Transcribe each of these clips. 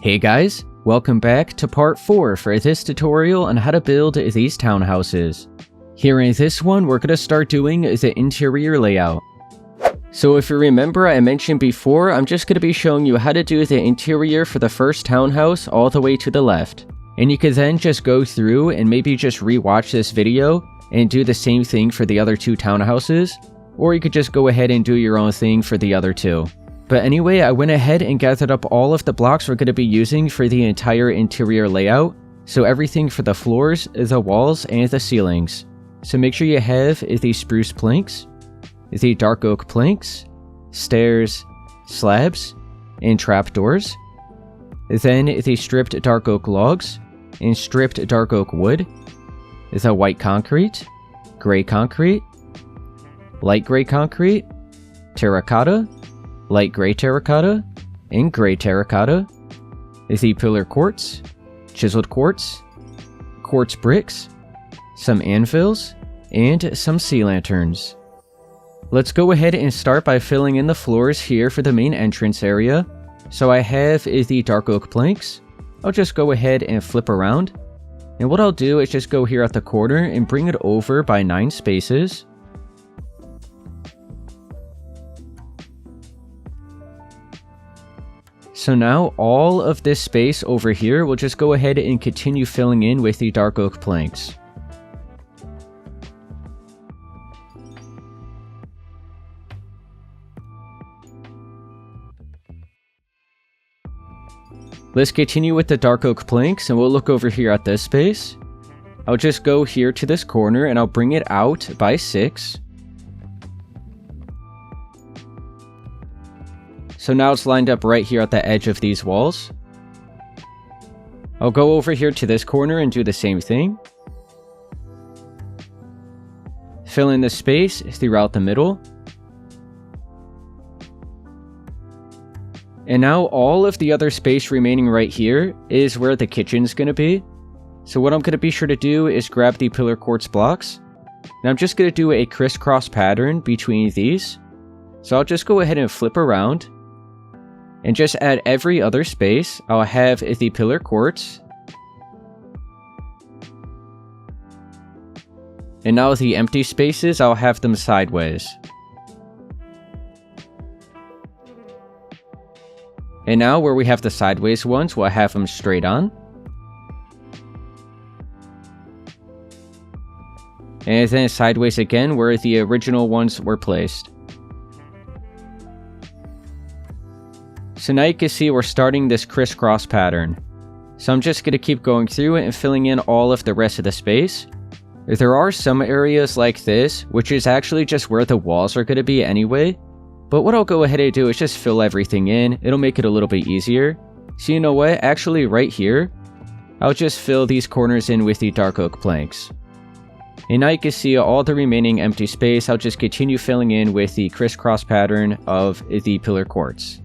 Hey guys, welcome back to part 4 for this tutorial on how to build these townhouses. Here in this one, we're going to start doing the interior layout. So if you remember, I mentioned before, I'm just going to be showing you how to do the interior for the first townhouse all the way to the left. And you can then just go through and maybe just rewatch this video and do the same thing for the other two townhouses, or you could just go ahead and do your own thing for the other two. But anyway, I went ahead and gathered up all of the blocks we're going to be using for the entire interior layout. So everything for the floors, the walls, and the ceilings. So make sure you have the spruce planks, the dark oak planks, stairs, slabs, and trapdoors. Then the stripped dark oak logs, and stripped dark oak wood, the white concrete, gray concrete, light gray concrete, terracotta, light gray terracotta, and gray terracotta, the pillar quartz, chiseled quartz, quartz bricks, some anvils, and some sea lanterns. Let's go ahead and start by filling in the floors here for the main entrance area. So I have the dark oak planks. I'll just go ahead and flip around. And what I'll do is just go here at the corner and bring it over by 9 spaces. So now all of this space over here will just go ahead and continue filling in with the dark oak planks. Let's continue with the dark oak planks and we'll look over here at this space. I'll just go here to this corner and I'll bring it out by 6. So now it's lined up right here at the edge of these walls. I'll go over here to this corner and do the same thing. Fill in the space throughout the middle. And now all of the other space remaining right here is where the kitchen's going to be. So what I'm going to be sure to do is grab the pillar quartz blocks. And I'm just going to do a crisscross pattern between these. So I'll just go ahead and flip around. And just add every other space, I'll have the pillar quartz. And now the empty spaces, I'll have them sideways. And now where we have the sideways ones, we'll have them straight on. And then sideways again where the original ones were placed. So now you can see we're starting this crisscross pattern. So I'm just going to keep going through it and filling in all of the rest of the space. There are some areas like this, which is actually just where the walls are going to be anyway. But what I'll go ahead and do is just fill everything in. It'll make it a little bit easier. So you know what? Actually right here, I'll just fill these corners in with the dark oak planks. And now you can see all the remaining empty space. I'll just continue filling in with the crisscross pattern of the pillar quartz.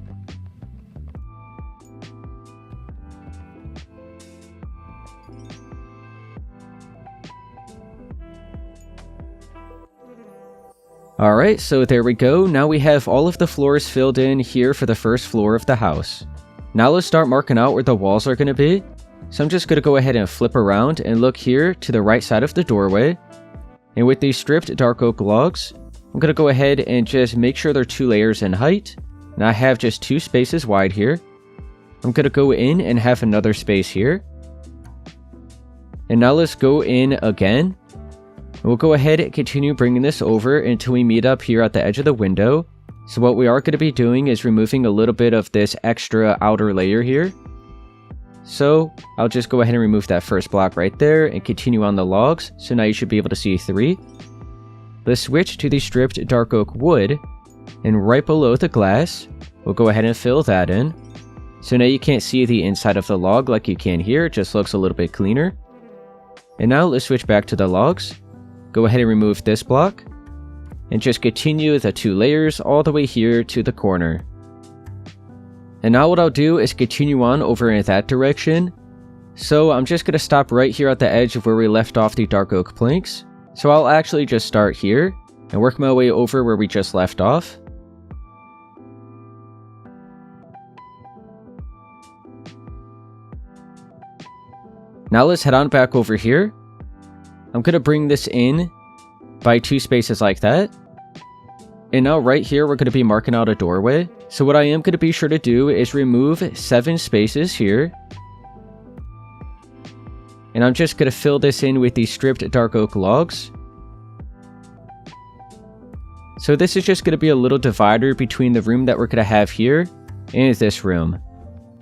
Alright, so there we go. Now we have all of the floors filled in here for the first floor of the house. Now let's start marking out where the walls are going to be. So I'm just going to go ahead and flip around and look here to the right side of the doorway. And with these stripped dark oak logs, I'm going to go ahead and just make sure they're 2 layers in height. And I have just 2 spaces wide here. I'm going to go in and have another space here. And now let's go in again. We'll go ahead and continue bringing this over until we meet up here at the edge of the window. So what we are going to be doing is removing a little bit of this extra outer layer here. So I'll just go ahead and remove that first block right there and continue on the logs. So now you should be able to see 3. Let's switch to the stripped dark oak wood. And right below the glass, we'll go ahead and fill that in. So now you can't see the inside of the log like you can here. It just looks a little bit cleaner. And now let's switch back to the logs. Go ahead and remove this block, and just continue the 2 layers all the way here to the corner. And now what I'll do is continue on over in that direction. So I'm just going to stop right here at the edge of where we left off the dark oak planks. So I'll actually just start here, and work my way over where we just left off. Now let's head on back over here. I'm going to bring this in by 2 spaces like that. And now right here, we're going to be marking out a doorway. So what I am going to be sure to do is remove 7 spaces here. And I'm just going to fill this in with these stripped dark oak logs. So this is just going to be a little divider between the room that we're going to have here and this room.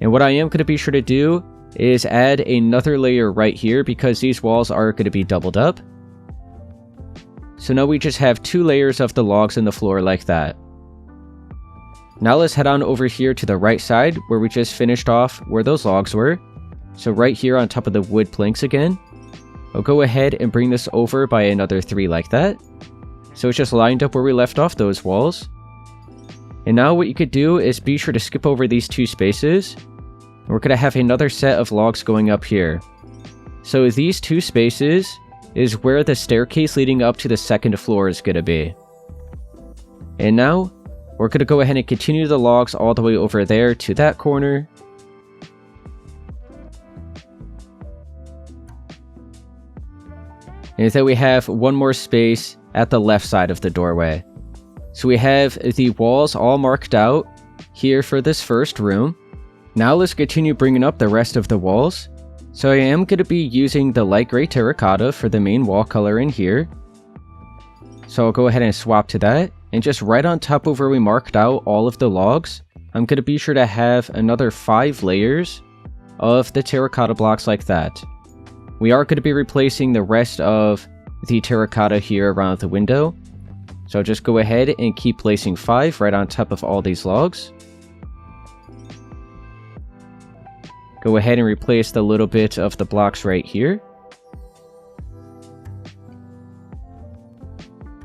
And what I am going to be sure to do is add another layer right here because these walls are going to be doubled up. So now we just have 2 layers of the logs in the floor like that. Now let's head on over here to the right side where we just finished off where those logs were. So right here on top of the wood planks again. I'll go ahead and bring this over by another 3 like that. So it's just lined up where we left off those walls. And now what you could do is be sure to skip over these 2 spaces. We're going to have another set of logs going up here. So these 2 spaces is where the staircase leading up to the 2nd floor is going to be. And now, we're going to go ahead and continue the logs all the way over there to that corner. And then we have one more space at the left side of the doorway. So we have the walls all marked out here for this first room. Now let's continue bringing up the rest of the walls. So I am going to be using the light gray terracotta for the main wall color in here. So I'll go ahead and swap to that. And just right on top of where we marked out all of the logs, I'm going to be sure to have another 5 layers of the terracotta blocks like that. We are going to be replacing the rest of the terracotta here around the window. So I'll just go ahead and keep placing 5 right on top of all these logs. Go ahead and replace the little bit of the blocks right here.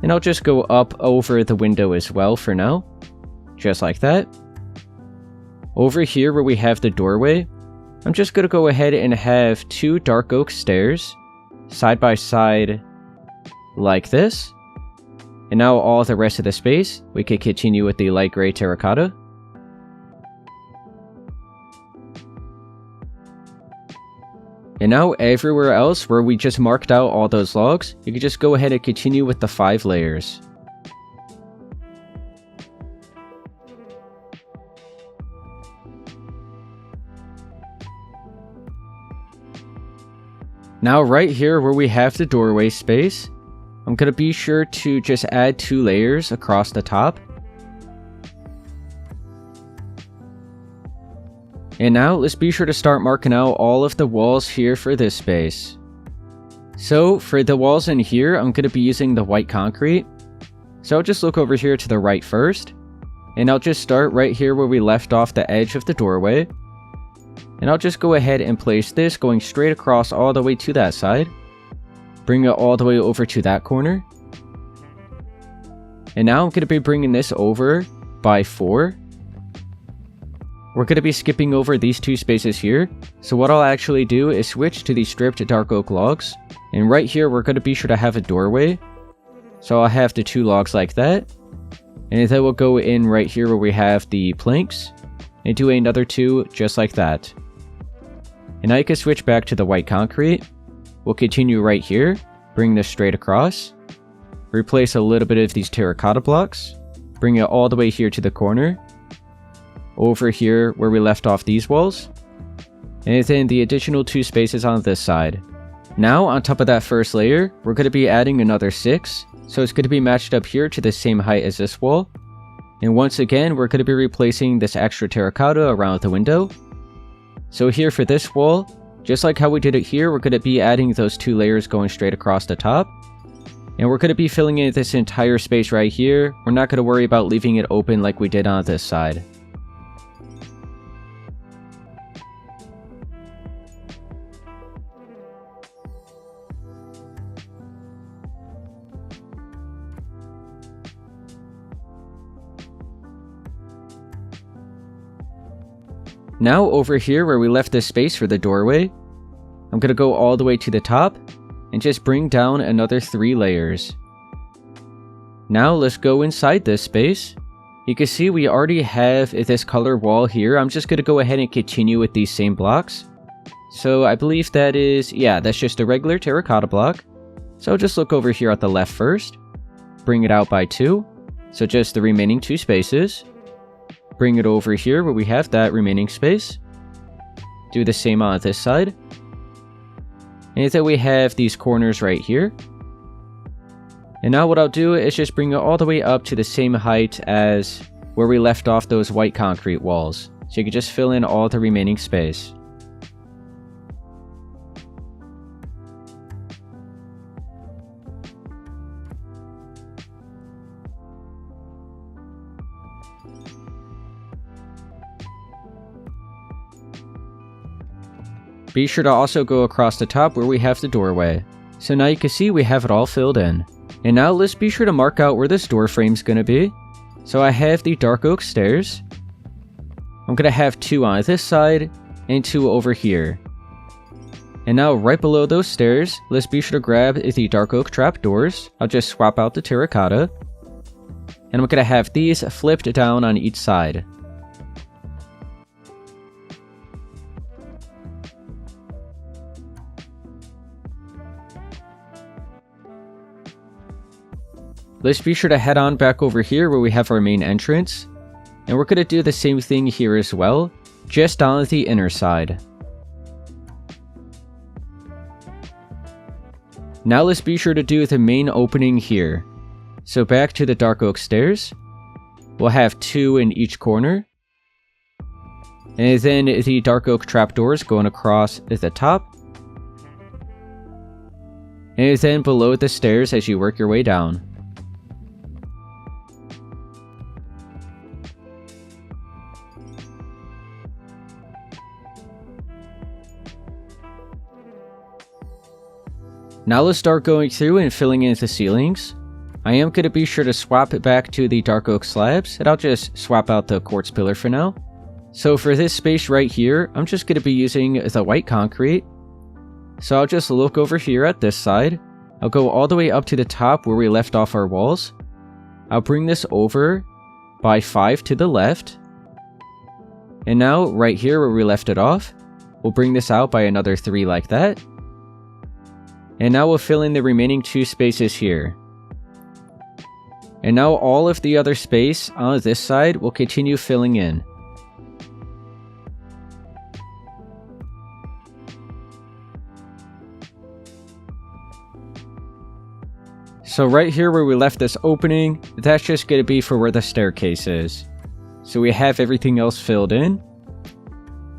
And I'll just go up over the window as well for now. Just like that. Over here where we have the doorway, I'm just going to go ahead and have 2 dark oak stairs side by side like this. And now all the rest of the space, we could continue with the light gray terracotta. And now everywhere else where we just marked out all those logs, you can just go ahead and continue with the 5 layers. Now right here where we have the doorway space, I'm going to be sure to just add 2 layers across the top. And now let's be sure to start marking out all of the walls here for this space. So for the walls in here, I'm going to be using the white concrete. So I'll just look over here to the right first. And I'll just start right here where we left off the edge of the doorway. And I'll just go ahead and place this going straight across all the way to that side. Bring it all the way over to that corner. And now I'm going to be bringing this over by 4. We're going to be skipping over these 2 spaces here. So what I'll actually do is switch to these stripped dark oak logs. And right here, we're going to be sure to have a doorway. So I'll have the 2 logs like that. And then we'll go in right here where we have the planks. And do another 2 just like that. And now you can switch back to the white concrete. We'll continue right here. Bring this straight across. Replace a little bit of these terracotta blocks. Bring it all the way here to the corner. Over here where we left off these walls. And then the additional 2 spaces on this side. Now on top of that first layer, we're going to be adding another 6. So it's going to be matched up here to the same height as this wall. And once again, we're going to be replacing this extra terracotta around the window. So here for this wall, just like how we did it here, we're going to be adding those 2 layers going straight across the top. And we're going to be filling in this entire space right here. We're not going to worry about leaving it open like we did on this side. Now over here where we left this space for the doorway, I'm going to go all the way to the top and just bring down another 3 layers. Now let's go inside this space. You can see we already have this color wall here. I'm just going to go ahead and continue with these same blocks. So I believe that is, yeah, that's just a regular terracotta block. So I'll just look over here at the left first. Bring it out by 2. So just the remaining 2 spaces. Bring it over here where we have that remaining space. Do the same on this side. And then we have these corners right here. And now what I'll do is just bring it all the way up to the same height as where we left off those white concrete walls. So you can just fill in all the remaining space. Be sure to also go across the top where we have the doorway. So now you can see we have it all filled in. And now let's be sure to mark out where this door frame's gonna be. So I have the dark oak stairs. I'm gonna have 2 on this side and 2 over here. And now right below those stairs, let's be sure to grab the dark oak trap doors. I'll just swap out the terracotta. And I'm gonna have these flipped down on each side. Let's be sure to head on back over here where we have our main entrance. And we're going to do the same thing here as well, just on the inner side. Now let's be sure to do the main opening here. So back to the dark oak stairs. We'll have 2 in each corner. And then the dark oak trapdoors going across at the top. And then below the stairs as you work your way down. Now let's start going through and filling in the ceilings. I am going to be sure to swap it back to the dark oak slabs, and I'll just swap out the quartz pillar for now. So for this space right here, I'm just going to be using the white concrete. So I'll just look over here at this side. I'll go all the way up to the top where we left off our walls. I'll bring this over by 5 to the left. And now right here where we left it off, we'll bring this out by another 3 like that. And now we'll fill in the remaining 2 spaces here. And now all of the other space on this side will continue filling in. So right here where we left this opening, that's just going to be for where the staircase is. So we have everything else filled in.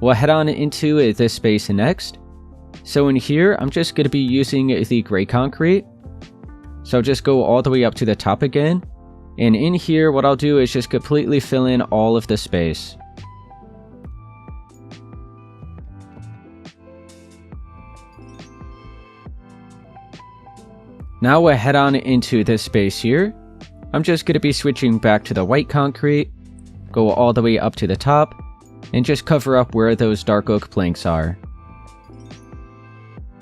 We'll head on into this space next. So in here, I'm just going to be using the gray concrete. So I'll just go all the way up to the top again. And in here, what I'll do is just completely fill in all of the space. Now we'll head on into this space here. I'm just going to be switching back to the white concrete. Go all the way up to the top. And just cover up where those dark oak planks are.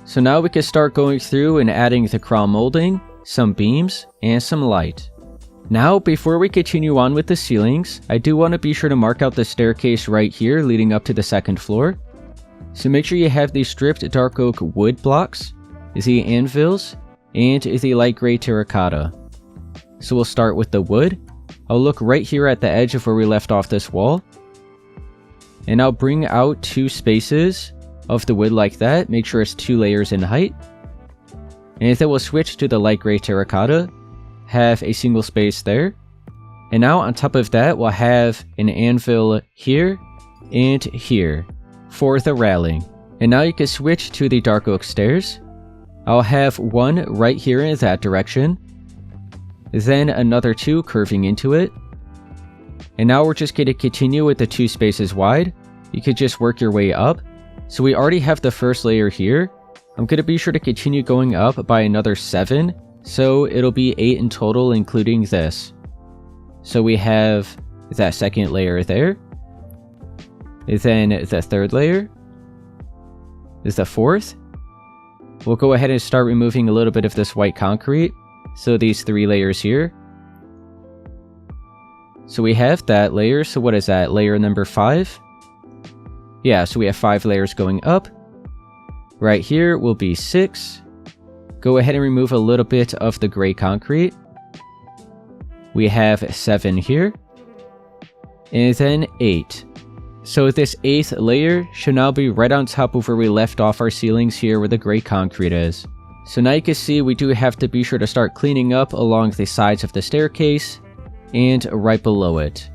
So now we can start going through and adding the crown molding, some beams, and some light. Now, before we continue on with the ceilings, I do want to be sure to mark out the staircase right here leading up to the 2nd floor. So make sure you have the stripped dark oak wood blocks, the anvils, and the light gray terracotta. So we'll start with the wood. I'll look right here at the edge of where we left off this wall. And I'll bring out 2 spaces of the wood like that, make sure it's 2 layers in height. And then we'll switch to the light gray terracotta, have a single space there. And now on top of that, we'll have an anvil here and here for the railing. And now you can switch to the dark oak stairs. I'll have 1 right here in that direction. Then another 2 curving into it. And now we're just going to continue with the 2 spaces wide. You could just work your way up. So we already have the first layer here. I'm going to be sure to continue going up by another 7. So it'll be 8 in total, including this. So we have that 2nd layer there. Then the 3rd layer. Is the 4th. We'll go ahead and start removing a little bit of this white concrete. So these 3 layers here. So we have that layer. So what is that? Layer number 5? Yeah, so we have 5 layers going up. Right here will be 6. Go ahead and remove a little bit of the gray concrete. We have 7 here. And then 8. So this 8th layer should now be right on top of where we left off our ceilings here where the gray concrete is. So now you can see we do have to be sure to start cleaning up along the sides of the staircase and right below it.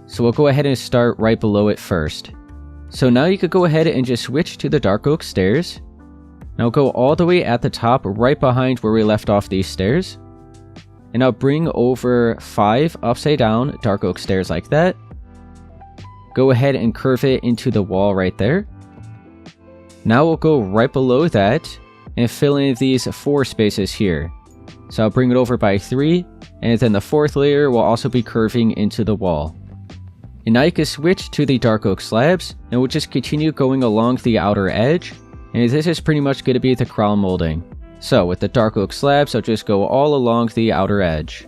So we'll go ahead and start right below it first. So now you could go ahead and just switch to the dark oak stairs. Now go all the way at the top right behind where we left off these stairs. And now bring over 5 upside down dark oak stairs like that. Go ahead and curve it into the wall right there. Now we'll go right below that and fill in these 4 spaces here. So I'll bring it over by 3, and then the 4th layer will also be curving into the wall. And now you can switch to the dark oak slabs, and we'll just continue going along the outer edge, and this is pretty much going to be the crown molding. So with the dark oak slabs, I'll just go all along the outer edge.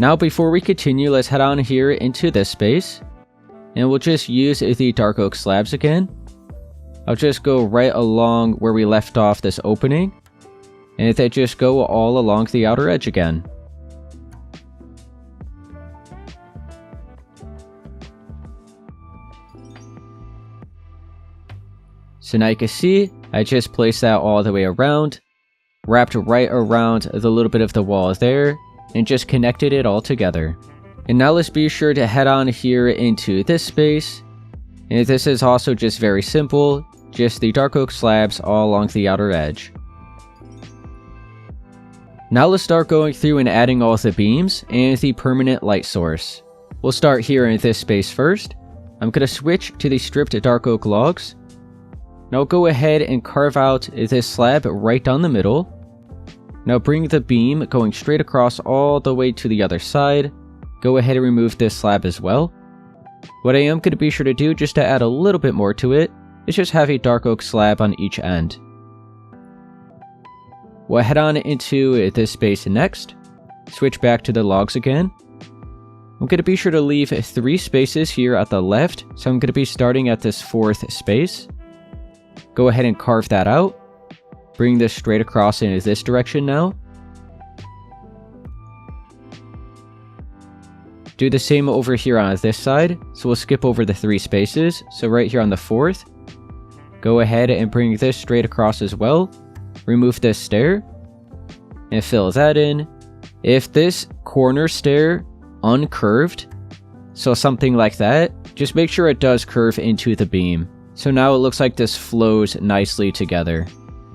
Now before we continue, let's head on here into this space, and we'll just use the dark oak slabs again. I'll just go right along where we left off this opening, and then just go all along the outer edge again. So now you can see, I just placed that all the way around, wrapped right around the little bit of the wall there, and just connected it all together. And now let's be sure to head on here into this space, and this is also just very simple, just the dark oak slabs all along the outer edge. Now let's start going through and adding all the beams and the permanent light source. We'll start here in this space first. I'm going to switch to the stripped dark oak logs. Now go ahead and carve out this slab right down the middle. Now bring the beam going straight across all the way to the other side. Go ahead and remove this slab as well. What I am going to be sure to do, just to add a little bit more to it, is just have a dark oak slab on each end. We'll head on into this space next. Switch back to the logs again. I'm going to be sure to leave 3 spaces here at the left, so I'm going to be starting at this 4th space. Go ahead and carve that out. Bring this straight across in this direction now. Do the same over here on this side, so we'll skip over the 3 spaces. So right here on the 4th, go ahead and bring this straight across as well. Remove this stair, and fill that in. If this corner stair uncurved, so something like that, just make sure it does curve into the beam. So now it looks like this flows nicely together.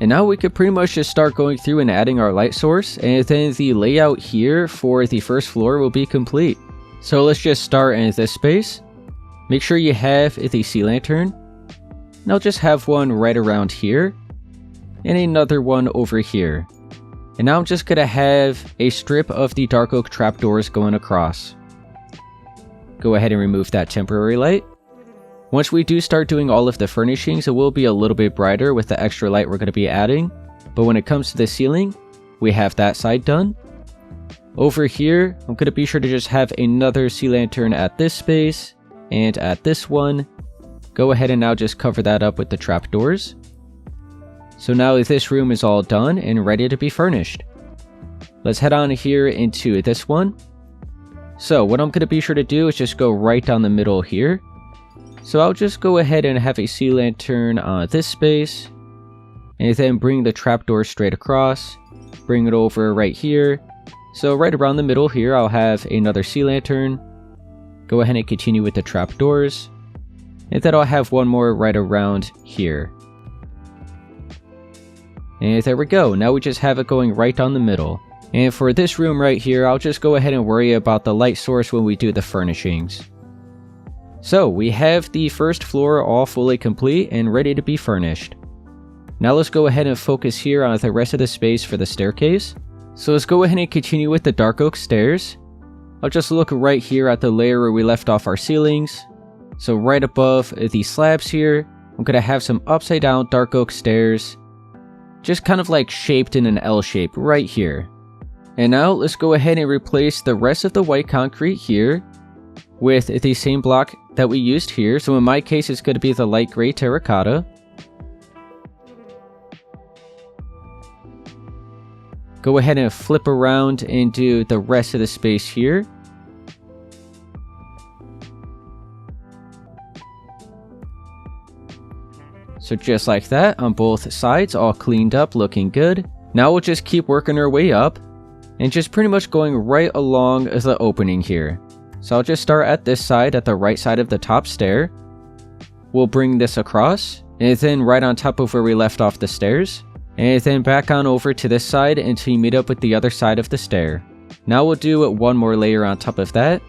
And now we could pretty much just start going through and adding our light source, and then the layout here for the first floor will be complete. So let's just start in this space. Make sure you have the sea lantern. And I'll just have one right around here, and another one over here. And now I'm just going to have a strip of the dark oak trapdoors going across. Go ahead and remove that temporary light. Once we do start doing all of the furnishings, it will be a little bit brighter with the extra light we're going to be adding. But when it comes to the ceiling, we have that side done. Over here, I'm going to be sure to just have another sea lantern at this space and at this one. Go ahead and now just cover that up with the trapdoors. So now this room is all done and ready to be furnished. Let's head on here into this one. So what I'm going to be sure to do is just go right down the middle here. So I'll just go ahead and have a sea lantern on this space, and then bring the trapdoor straight across, bring it over right here. So right around the middle here, I'll have another sea lantern. Go ahead and continue with the trapdoors, and then I'll have one more right around here. And there we go, now we just have it going right down the middle. And for this room right here, I'll just go ahead and worry about the light source when we do the furnishings. So we have the first floor all fully complete and ready to be furnished. Now let's go ahead and focus here on the rest of the space for the staircase. So let's go ahead and continue with the dark oak stairs. I'll just look right here at the layer where we left off our ceilings. So right above the slabs here, I'm going to have some upside down dark oak stairs. Just kind of like shaped in an L shape right here. And now let's go ahead and replace the rest of the white concrete here with the same block that we used here. So in my case, it's going to be the light gray terracotta. Go ahead and flip around and do the rest of the space here. So just like that on both sides, all cleaned up, looking good. Now we'll just keep working our way up and just pretty much going right along the opening here. So I'll just start at this side, at the right side of the top stair. We'll bring this across and then right on top of where we left off the stairs. And then back on over to this side until you meet up with the other side of the stair. Now we'll do one more layer on top of that.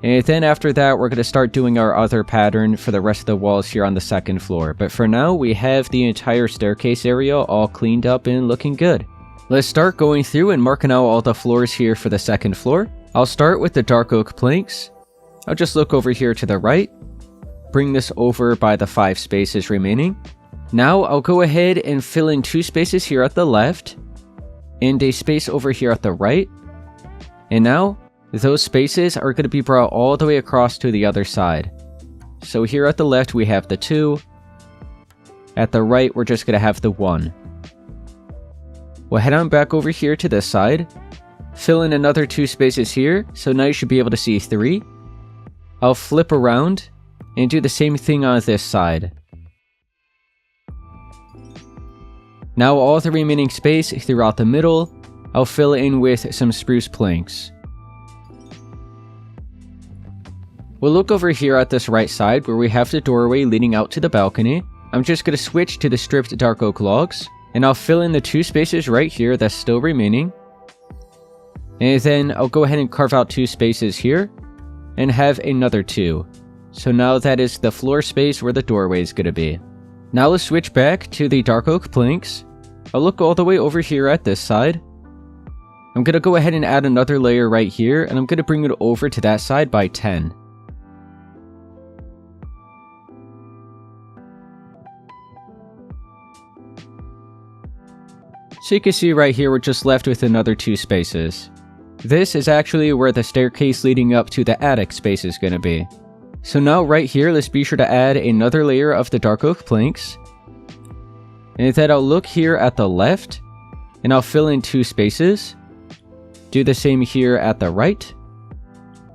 And then after that, we're going to start doing our other pattern for the rest of the walls here on the second floor. But for now, we have the entire staircase area all cleaned up and looking good. Let's start going through and marking out all the floors here for the second floor. I'll start with the dark oak planks. I'll just look over here to the right. Bring this over by the 5 spaces remaining. Now I'll go ahead and fill in 2 spaces here at the left. And a space over here at the right. And now those spaces are going to be brought all the way across to the other side. So here at the left we have the 2. At the right we're just going to have the 1. We'll head on back over here to this side. Fill in another 2 spaces here. So now you should be able to see 3. I'll flip around and do the same thing on this side. Now all the remaining space throughout the middle, I'll fill in with some spruce planks. We'll look over here at this right side where we have the doorway leading out to the balcony. I'm just going to switch to the stripped dark oak logs, and I'll fill in the 2 spaces right here that's still remaining. And then I'll go ahead and carve out 2 spaces here, and have another 2. So now that is the floor space where the doorway is going to be. Now let's switch back to the dark oak planks. I'll look all the way over here at this side. I'm going to go ahead and add another layer right here, and I'm going to bring it over to that side by 10. So you can see right here we're just left with another 2 spaces. This is actually where the staircase leading up to the attic space is going to be. So now right here, let's be sure to add another layer of the dark oak planks. And then I'll look here at the left, and I'll fill in 2 spaces. Do the same here at the right.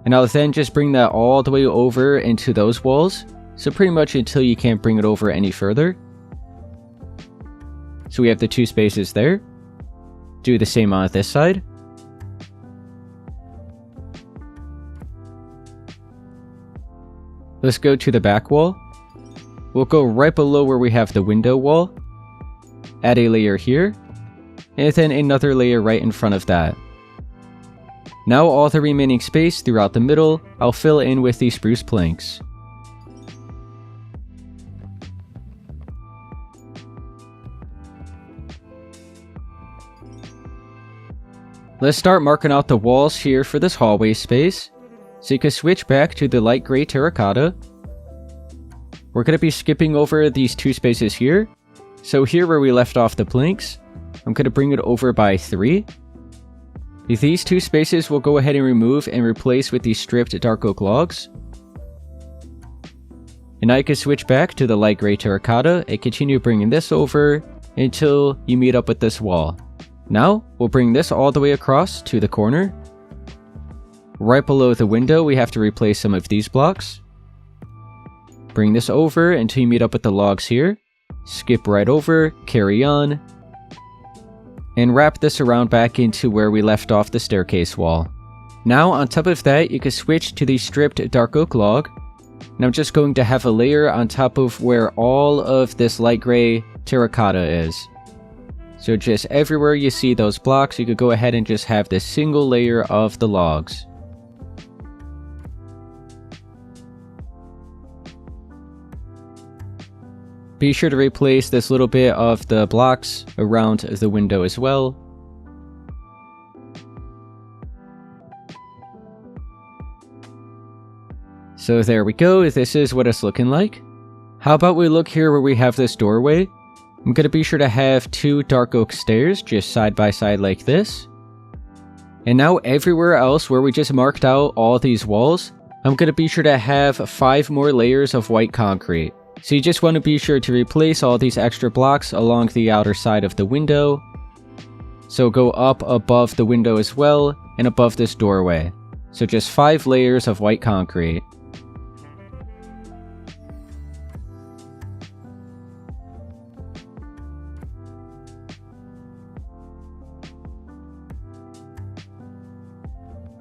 And I'll then just bring that all the way over into those walls. So pretty much until you can't bring it over any further. So we have the 2 spaces there. Do the same on this side. Let's go to the back wall. We'll go right below where we have the window wall. Add a layer here. And then another layer right in front of that. Now all the remaining space throughout the middle, I'll fill in with these spruce planks. Let's start marking out the walls here for this hallway space. So you can switch back to the light gray terracotta. We're going to be skipping over these 2 spaces here. So here where we left off the planks, I'm going to bring it over by 3. These 2 spaces we'll go ahead and remove and replace with these stripped dark oak logs. And now you can switch back to the light gray terracotta and continue bringing this over until you meet up with this wall. Now, we'll bring this all the way across to the corner. Right below the window, we have to replace some of these blocks. Bring this over until you meet up with the logs here. Skip right over, carry on. And wrap this around back into where we left off the staircase wall. Now, on top of that, you can switch to the stripped dark oak log. And I'm just going to have a layer on top of where all of this light gray terracotta is. So just everywhere you see those blocks, you could go ahead and just have this single layer of the logs. Be sure to replace this little bit of the blocks around the window as well. So there we go, this is what it's looking like. How about we look here where we have this doorway? I'm going to be sure to have 2 dark oak stairs just side by side like this. And now everywhere else where we just marked out all these walls, I'm going to be sure to have 5 more layers of white concrete. So you just want to be sure to replace all these extra blocks along the outer side of the window. So go up above the window as well, and above this doorway. So just 5 layers of white concrete.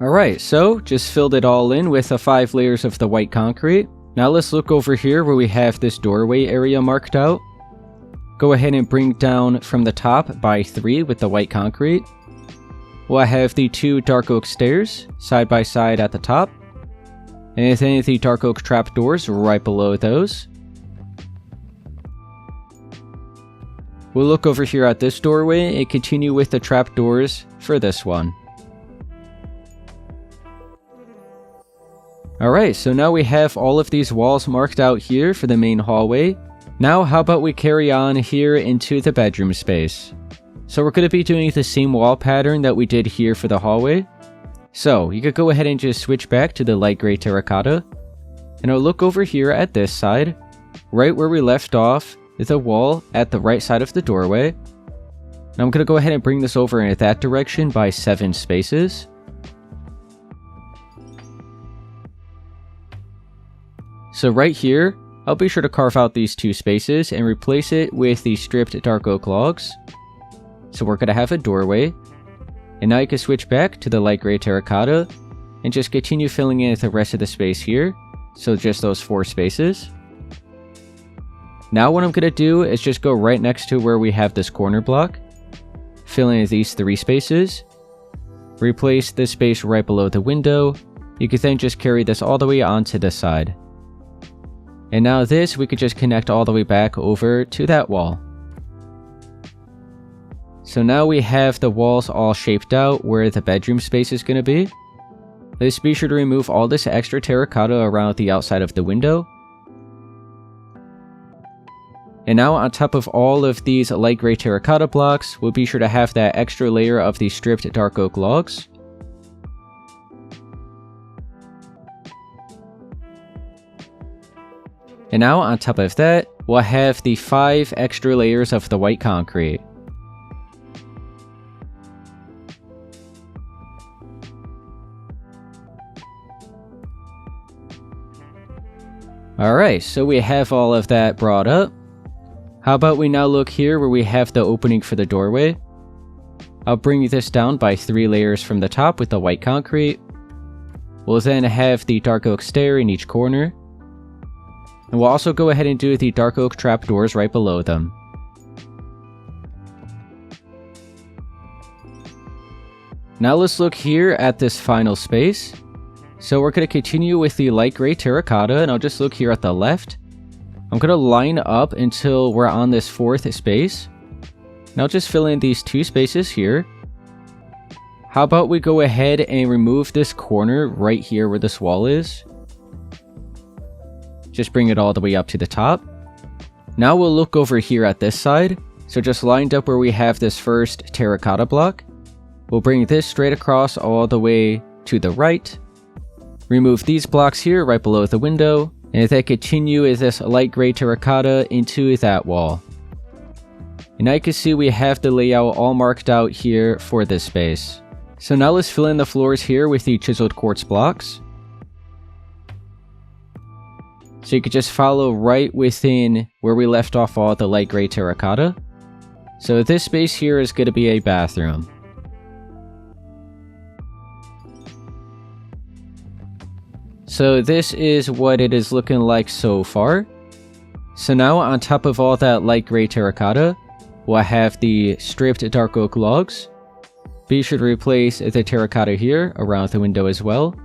Alright, so just filled it all in with the 5 layers of the white concrete. Now let's look over here where we have this doorway area marked out. Go ahead and bring down from the top by 3 with the white concrete. We'll have the 2 dark oak stairs side by side at the top. And then the dark oak trapdoors right below those. We'll look over here at this doorway and continue with the trapdoors for this one. Alright, so now we have all of these walls marked out here for the main hallway. Now how about we carry on here into the bedroom space. So we're going to be doing the same wall pattern that we did here for the hallway. So you could go ahead and just switch back to the light gray terracotta. And I'll look over here at this side, right where we left off is a wall at the right side of the doorway. Now I'm going to go ahead and bring this over in that direction by 7 spaces. So right here, I'll be sure to carve out these 2 spaces and replace it with the stripped dark oak logs. So we're going to have a doorway. And now you can switch back to the light gray terracotta and just continue filling in the rest of the space here. So just those 4 spaces. Now what I'm going to do is just go right next to where we have this corner block. Fill in these 3 spaces. Replace this space right below the window. You can then just carry this all the way onto the side. And now this, we could just connect all the way back over to that wall. So now we have the walls all shaped out where the bedroom space is going to be. Let's be sure to remove all this extra terracotta around the outside of the window. And now on top of all of these light gray terracotta blocks, we'll be sure to have that extra layer of the stripped dark oak logs. And now on top of that, we'll have the 5 extra layers of the white concrete. Alright, so we have all of that brought up. How about we now look here where we have the opening for the doorway. I'll bring this down by 3 layers from the top with the white concrete. We'll then have the dark oak stair in each corner. And we'll also go ahead and do the dark oak trapdoors right below them. Now let's look here at this final space. So we're going to continue with the light gray terracotta, and I'll just look here at the left. I'm going to line up until we're on this 4th space. And I'll just fill in these 2 spaces here. How about we go ahead and remove this corner right here where this wall is. Just bring it all the way up to the top. Now we'll look over here at this side. So just lined up where we have this first terracotta block. We'll bring this straight across all the way to the right. Remove these blocks here right below the window. And then continue with this light gray terracotta into that wall. And now you can see we have the layout all marked out here for this space. So now let's fill in the floors here with the chiseled quartz blocks. So you could just follow right within where we left off all the light gray terracotta. So this space here is going to be a bathroom. So this is what it is looking like so far. So now on top of all that light gray terracotta, we'll have the stripped dark oak logs. Be sure to replace the terracotta here around the window as well.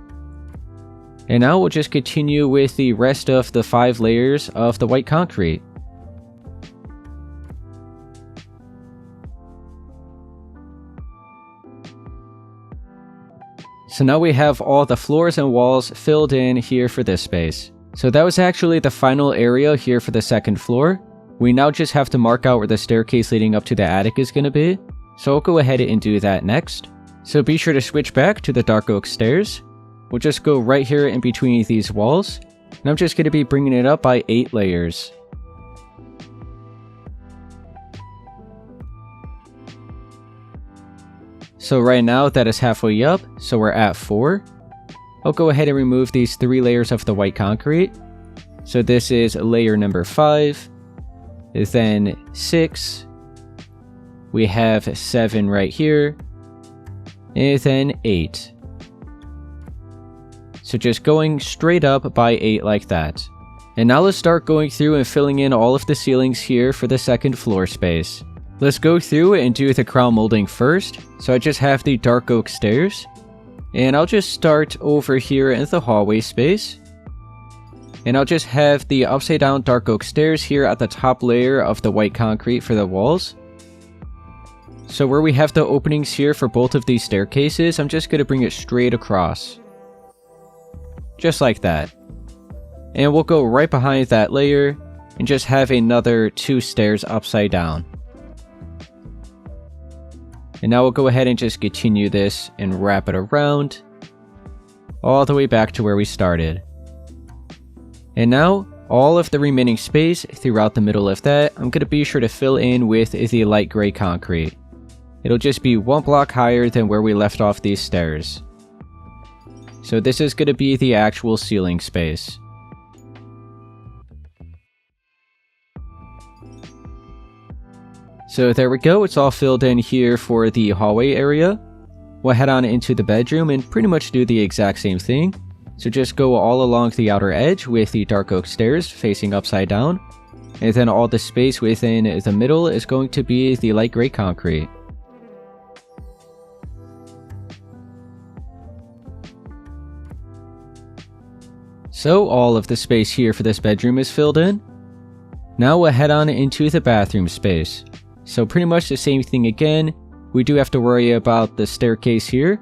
And now we'll just continue with the rest of the 5 layers of the white concrete. So now we have all the floors and walls filled in here for this space. So that was actually the final area here for the 2nd floor. we now just have to mark out where the staircase leading up to the attic is going to be. So I'll go ahead and do that next. So be sure to switch back to the dark oak stairs. We'll just go right here in between these walls. And I'm just going to be bringing it up by 8 layers. So right now that is halfway up, so we're at 4. I'll go ahead and remove these 3 layers of the white concrete. So this is layer number 5, then 6, we have 7 right here, and then 8. So just going straight up by 8 like that. And now let's start going through and filling in all of the ceilings here for the second floor space. Let's go through and do the crown molding first. So I just have the dark oak stairs. And I'll just start over here in the hallway space. And I'll just have the upside down dark oak stairs here at the top layer of the white concrete for the walls. So where we have the openings here for both of these staircases, I'm just going to bring it straight across. Just like that. And we'll go right behind that layer and just have another 2 stairs upside down. And now we'll go ahead and just continue this and wrap it around all the way back to where we started. And now, all of the remaining space throughout the middle of that, I'm going to be sure to fill in with the light gray concrete. It'll just be 1 block higher than where we left off these stairs. So this is going to be the actual ceiling space. So there we go, it's all filled in here for the hallway area. We'll head on into the bedroom and pretty much do the exact same thing. So just go all along the outer edge with the dark oak stairs facing upside down. And then all the space within the middle is going to be the light gray concrete. So all of the space here for this bedroom is filled in. Now we'll head on into the bathroom space. So pretty much the same thing again. We do have to worry about the staircase here.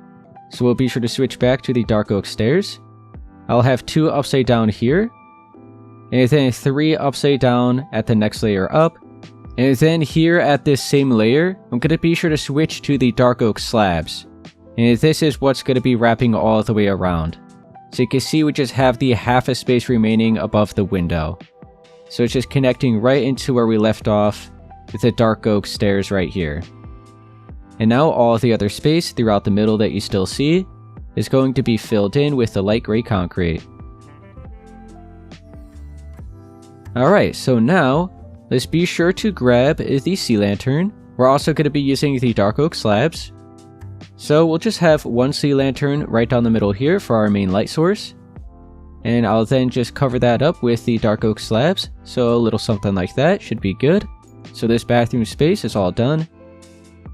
So we'll be sure to switch back to the dark oak stairs. I'll have 2 upside down here, and then 3 upside down at the next layer up, and then here at this same layer, I'm going to be sure to switch to the dark oak slabs, and this is what's going to be wrapping all the way around. So you can see we just have the half a space remaining above the window. So it's just connecting right into where we left off with the dark oak stairs right here. And now all of the other space throughout the middle that you still see is going to be filled in with the light gray concrete. Alright, so now, let's be sure to grab the sea lantern. We're also going to be using the dark oak slabs. So we'll just have 1 sea lantern right down the middle here for our main light source. And I'll then just cover that up with the dark oak slabs, so a little something like that should be good. So this bathroom space is all done.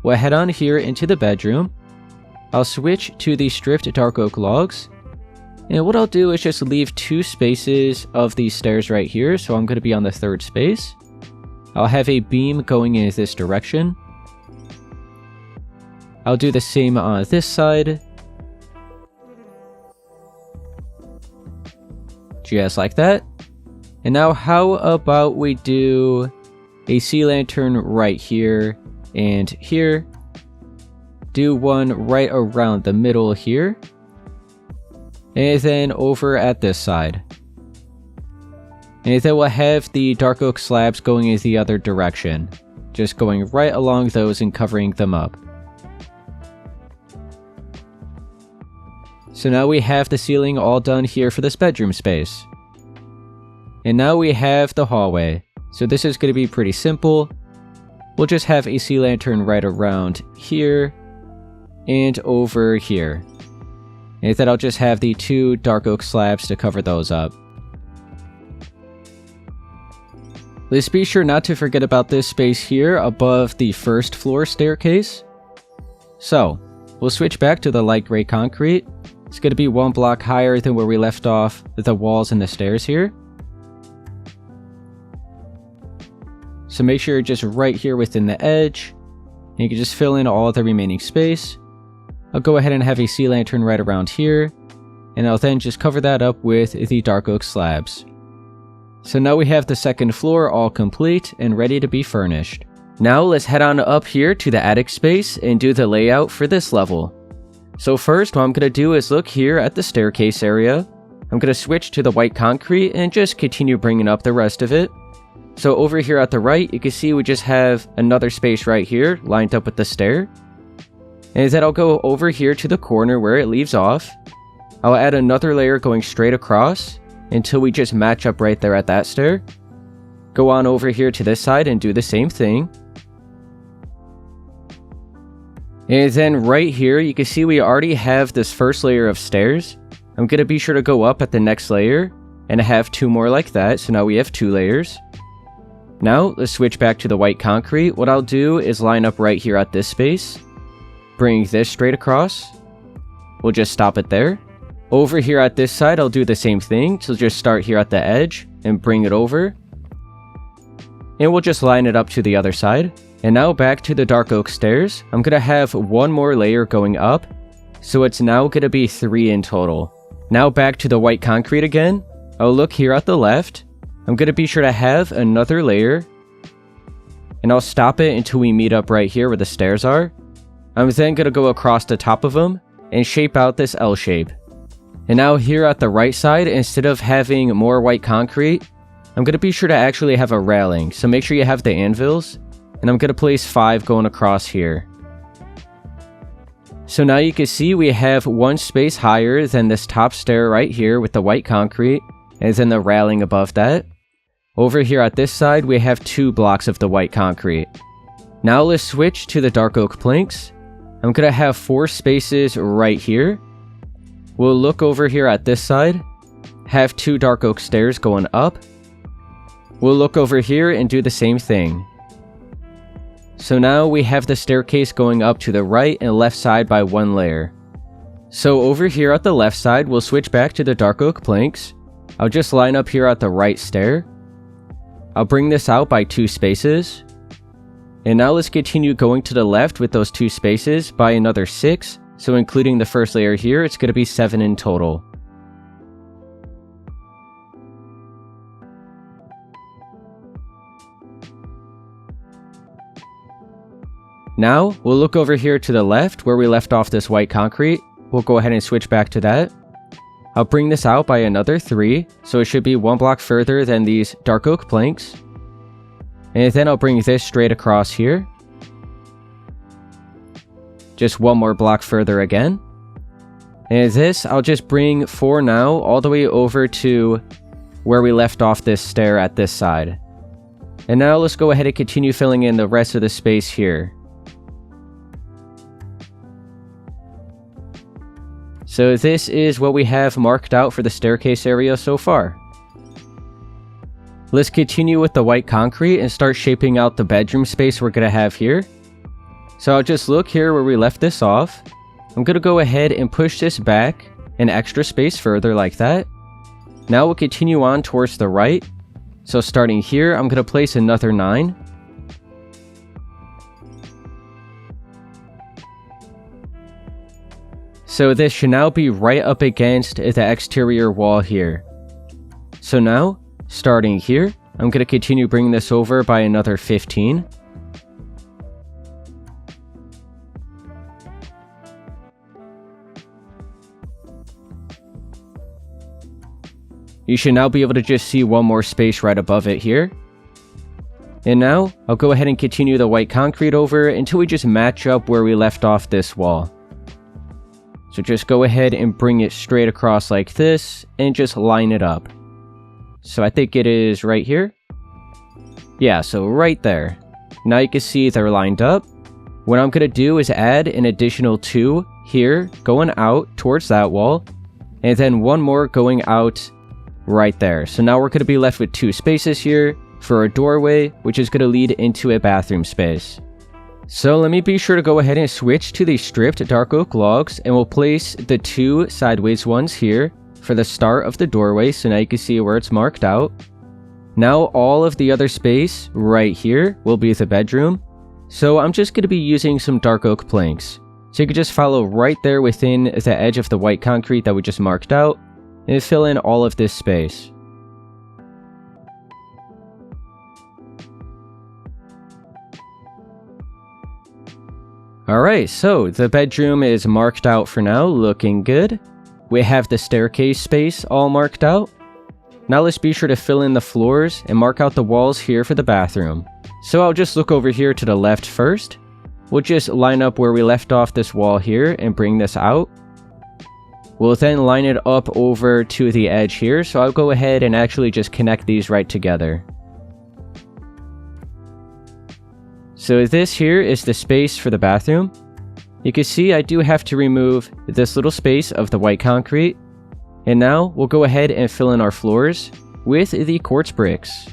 We'll head on here into the bedroom. I'll switch to the stripped dark oak logs, and what I'll do is just leave 2 spaces of these stairs right here, so I'm going to be on the 3rd space. I'll have a beam going in this direction. I'll do the same on this side. Just like that. And now how about we do a sea lantern right here and here. Do one right around the middle here. And then over at this side. And then we'll have the dark oak slabs going in the other direction. Just going right along those and covering them up. So now we have the ceiling all done here for this bedroom space. And now we have the hallway. So this is going to be pretty simple. We'll just have a sea lantern right around here and over here. And then I'll just have the 2 dark oak slabs to cover those up. Let's be sure not to forget about this space here above the 1st floor staircase. So, we'll switch back to the light gray concrete. It's going to be 1 block higher than where we left off the walls and the stairs here. So make sure you're just right here within the edge. And you can just fill in all the remaining space. I'll go ahead and have a sea lantern right around here. And I'll then just cover that up with the dark oak slabs. So now we have the second floor all complete and ready to be furnished. Now let's head on up here to the attic space and do the layout for this level. So first, what I'm going to do is look here at the staircase area. I'm going to switch to the white concrete and just continue bringing up the rest of it. So over here at the right, you can see we just have another space right here lined up with the stair. And then I'll go over here to the corner where it leaves off. I'll add another layer going straight across until we just match up right there at that stair. Go on over here to this side and do the same thing. And then right here, you can see we already have this first layer of stairs. I'm going to be sure to go up at the next layer and have 2 more like that. So now we have 2 layers. Now let's switch back to the white concrete. What I'll do is line up right here at this space. Bring this straight across. We'll just stop it there. Over here at this side, I'll do the same thing. So just start here at the edge and bring it over. And we'll just line it up to the other side. And now back to the dark oak stairs. I'm going to have 1 more layer going up. So it's now going to be 3 in total. Now back to the white concrete again. I'll look here at the left. I'm going to be sure to have another layer. And I'll stop it until we meet up right here where the stairs are. I'm then going to go across the top of them and shape out this L shape. And now here at the right side, instead of having more white concrete, I'm going to be sure to actually have a railing. So make sure you have the anvils. And I'm going to place 5 going across here. So now you can see we have 1 space higher than this top stair right here with the white concrete. And then the railing above that. Over here at this side, we have 2 blocks of the white concrete. Now let's switch to the dark oak planks. I'm going to have 4 spaces right here. We'll look over here at this side. Have 2 dark oak stairs going up. We'll look over here and do the same thing. So now we have the staircase going up to the right and left side by 1 layer. So over here at the left side, we'll switch back to the dark oak planks. I'll just line up here at the right stair. I'll bring this out by 2 spaces. And now let's continue going to the left with those 2 spaces by another 6. So including the first layer here, it's going to be 7 in total. Now, we'll look over here to the left where we left off this white concrete. We'll go ahead and switch back to that. I'll bring this out by another 3, so it should be 1 block further than these dark oak planks. And then I'll bring this straight across here. Just 1 more block further again. And this, I'll just bring 4 now all the way over to where we left off this stair at this side. And now let's go ahead and continue filling in the rest of the space here. So this is what we have marked out for the staircase area so far. Let's continue with the white concrete and start shaping out the bedroom space we're going to have here. So I'll just look here where we left this off. I'm going to go ahead and push this back an extra space further like that. Now we'll continue on towards the right. So starting here, I'm going to place another 9. So this should now be right up against the exterior wall here. So now, starting here, I'm going to continue bringing this over by another 15. You should now be able to just see 1 more space right above it here. And now, I'll go ahead and continue the white concrete over until we just match up where we left off this wall. So just go ahead and bring it straight across like this and just line it up. So I think it is right here. Yeah, so right there. Now you can see they're lined up. What I'm going to do is add an additional 2 here going out towards that wall. And then 1 more going out right there. So now we're going to be left with 2 spaces here for a doorway, which is going to lead into a bathroom space. So let me be sure to go ahead and switch to the stripped dark oak logs, and we'll place the 2 sideways ones here for the start of the doorway, so now you can see where it's marked out. Now all of the other space right here will be the bedroom. So I'm just going to be using some dark oak planks. So you can just follow right there within the edge of the white concrete that we just marked out and fill in all of this space. Alright, so the bedroom is marked out for now, looking good. We have the staircase space all marked out. Now let's be sure to fill in the floors and mark out the walls here for the bathroom. So I'll just look over here to the left first. We'll just line up where we left off this wall here and bring this out. We'll then line it up over to the edge here, so I'll go ahead and actually just connect these right together. So this here is the space for the bathroom. You can see I do have to remove this little space of the white concrete. And now we'll go ahead and fill in our floors with the quartz bricks.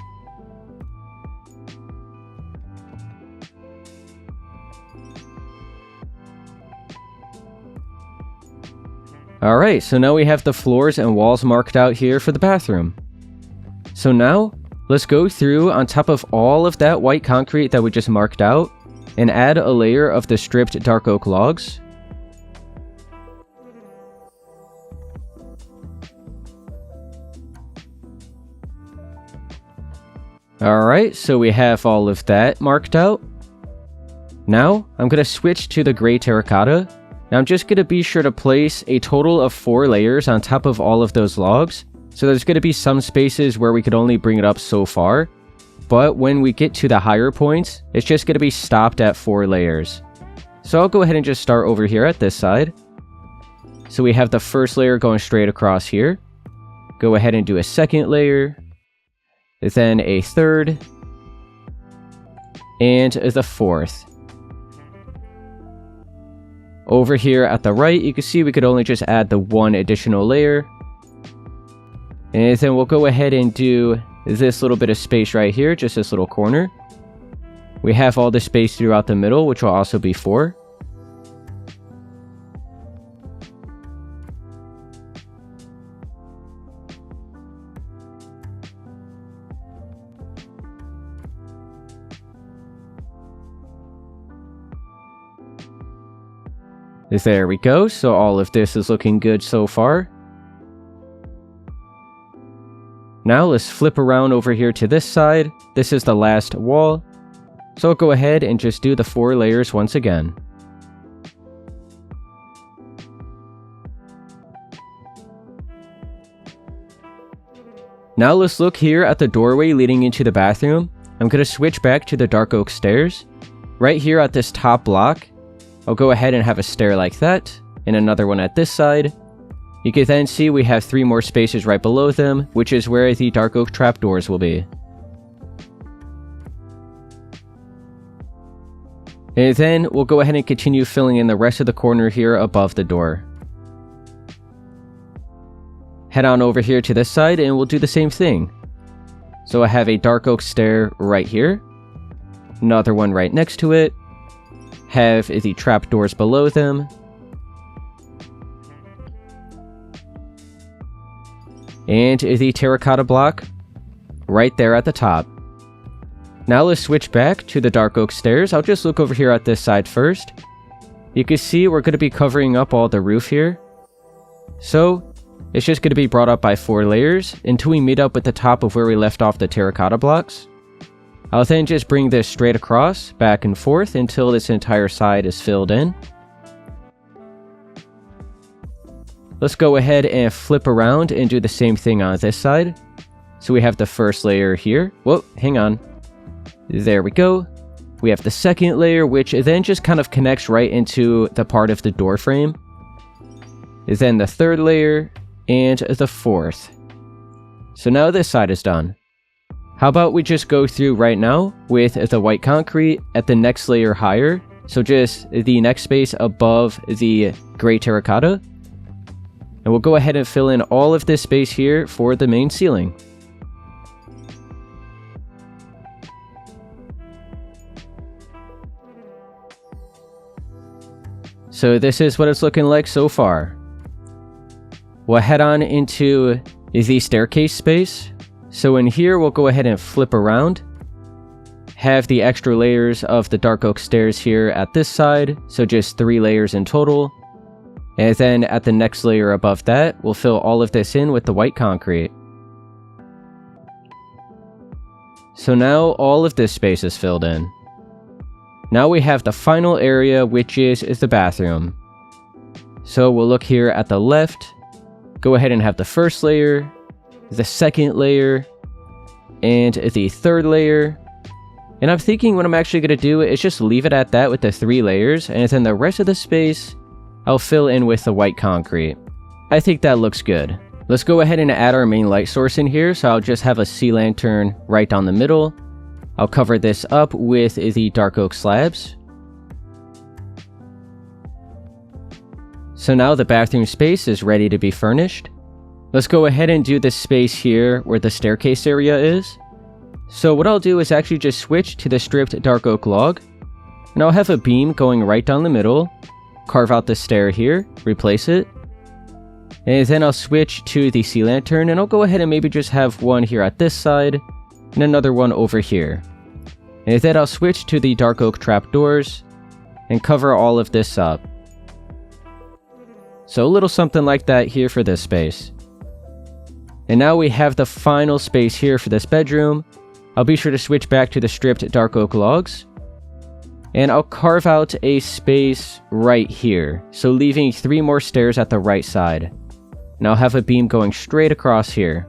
Alright, so now we have the floors and walls marked out here for the bathroom. So now, let's go through on top of all of that white concrete that we just marked out and add a layer of the stripped dark oak logs. Alright, so we have all of that marked out. Now, I'm going to switch to the gray terracotta. Now I'm just going to be sure to place a total of 4 layers on top of all of those logs. So there's going to be some spaces where we could only bring it up so far. But when we get to the higher points, it's just going to be stopped at 4 layers. So I'll go ahead and just start over here at this side. So we have the first layer going straight across here. Go ahead and do a second layer. Then a third. And the fourth. Over here at the right, you can see we could only just add the 1 additional layer. And then we'll go ahead and do this little bit of space right here, just this little corner. We have all the space throughout the middle, which will also be 4. There we go, so all of this is looking good so far. Now let's flip around over here to this side. This is the last wall. So I'll go ahead and just do the 4 layers once again. Now let's look here at the doorway leading into the bathroom. I'm going to switch back to the dark oak stairs. Right here at this top block, I'll go ahead and have a stair like that, and another one at this side. You can then see we have 3 more spaces right below them, which is where the dark oak trapdoors will be. And then we'll go ahead and continue filling in the rest of the corner here above the door. Head on over here to this side and we'll do the same thing. So I have a dark oak stair right here, another one right next to it, have the trapdoors below them, and the terracotta block right there at the top. Now let's switch back to the dark oak stairs. I'll just look over here at this side first. You can see we're going to be covering up all the roof here. So it's just going to be brought up by 4 layers until we meet up with the top of where we left off the terracotta blocks. I'll then just bring this straight across, back and forth, until this entire side is filled in. Let's go ahead and flip around and do the same thing on this side. So we have the first layer here. Whoa, hang on. There we go. We have the second layer, which then just kind of connects right into the part of the door frame. Then the third layer, and the fourth. So now this side is done. How about we just go through right now with the white concrete at the next layer higher, so just the next space above the gray terracotta. And we'll go ahead and fill in all of this space here for the main ceiling. So this is what it's looking like so far. We'll head on into the staircase space. So in here, we'll go ahead and flip around. Have the extra layers of the dark oak stairs here at this side, so just 3 layers in total. And then at the next layer above that, we'll fill all of this in with the white concrete. So now all of this space is filled in. Now we have the final area, which is the bathroom. So we'll look here at the left, go ahead and have the first layer, the second layer, and the third layer. And I'm thinking what I'm actually going to do is just leave it at that with the 3 layers, and then the rest of the space, I'll fill in with the white concrete. I think that looks good. Let's go ahead and add our main light source in here, so I'll just have a sea lantern right down the middle. I'll cover this up with the dark oak slabs. So now the bathroom space is ready to be furnished. Let's go ahead and do this space here where the staircase area is. So what I'll do is actually just switch to the stripped dark oak log, and I'll have a beam going right down the middle, carve out the stair here, replace it, and then I'll switch to the sea lantern, and I'll go ahead and maybe just have one here at this side, and another one over here. And then I'll switch to the dark oak trapdoors, and cover all of this up. So a little something like that here for this space. And now we have the final space here for this bedroom. I'll be sure to switch back to the stripped dark oak logs. And I'll carve out a space right here, so leaving 3 more stairs at the right side. And I'll have a beam going straight across here.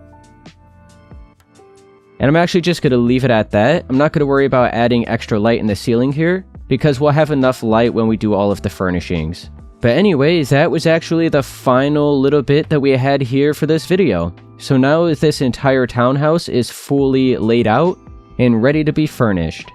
And I'm actually just going to leave it at that. I'm not going to worry about adding extra light in the ceiling here, because we'll have enough light when we do all of the furnishings. But anyways, that was actually the final little bit that we had here for this video. So now this entire townhouse is fully laid out and ready to be furnished.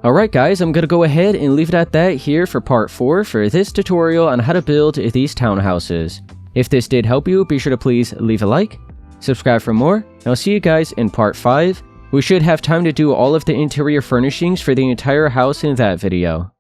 Alright guys, I'm gonna go ahead and leave it at that here for part 4 for this tutorial on how to build these townhouses. If this did help you, be sure to please leave a like, subscribe for more, and I'll see you guys in part 5. We should have time to do all of the interior furnishings for the entire house in that video.